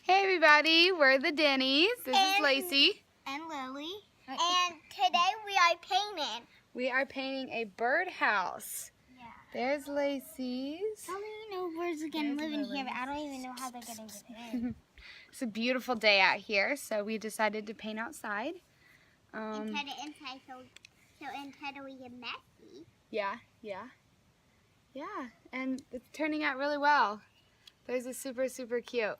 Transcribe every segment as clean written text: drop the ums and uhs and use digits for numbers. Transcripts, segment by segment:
Hey everybody, we're the Denny's. This is Lacey. And Lily. And today we are painting. We are painting a birdhouse. Yeah. There's Lacey's. How many birds are going to live in here, but I don't even know how they're going to get in. It's a beautiful day out here, so we decided to paint outside. Instead of inside, so instead of we get messy. Yeah. And it's turning out really well. Those are super cute.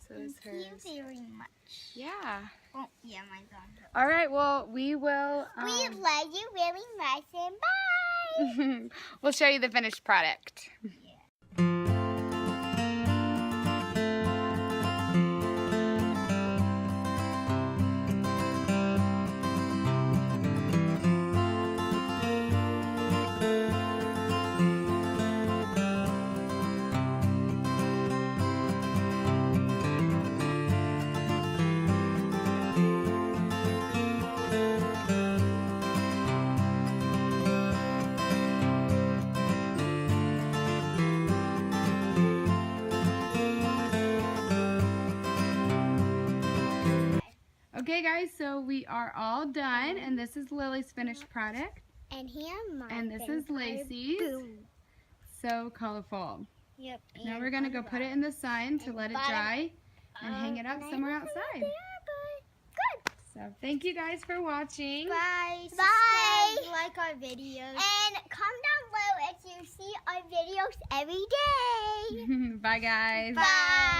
So is hers. Thank you very much. Yeah. Oh, yeah, mine's on. All right, well, we will... we love you very much, and bye! We'll show you the finished product. Okay guys, so we are all done, and this is Lily's finished product. And here mine. And this is Lacey's. Boom. So colorful. Yep. Now we're going to go put it in the sun to let it dry and hang it up somewhere outside. Good. So thank you guys for watching. Bye. Bye. Like our videos. And comment down below if you see our videos every day. Bye guys. Bye.